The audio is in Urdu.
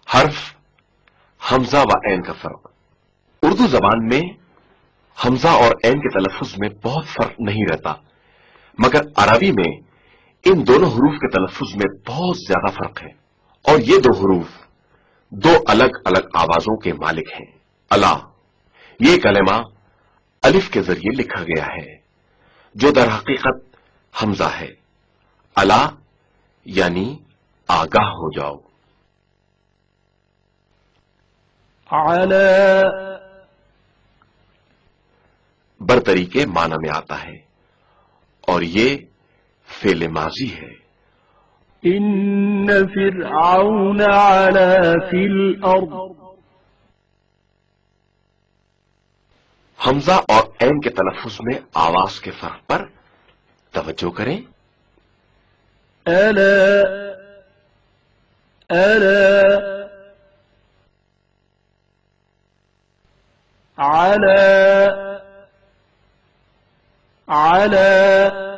حرف حمزہ و عین کا فرق۔ اردو زبان میں حمزہ اور عین کے تلفظ میں بہت فرق نہیں رہتا، مگر عربی میں ان دونوں حروف کے تلفظ میں بہت زیادہ فرق ہے، اور یہ دو حروف دو الگ الگ آوازوں کے مالک ہیں۔ الا، یہ کلمہ الف کے ذریعے لکھا گیا ہے جو در حقیقت حمزہ ہے۔ الا یعنی آگاہ ہو جاؤ۔ علی برتری کے معنی میں آتا ہے اور یہ فعل ماضی ہے۔ ان فرعون علا فی الارض، حمزہ اور عین کے تلفظ میں آواز کے فرق پر توجہ کریں۔ الا الا علی علی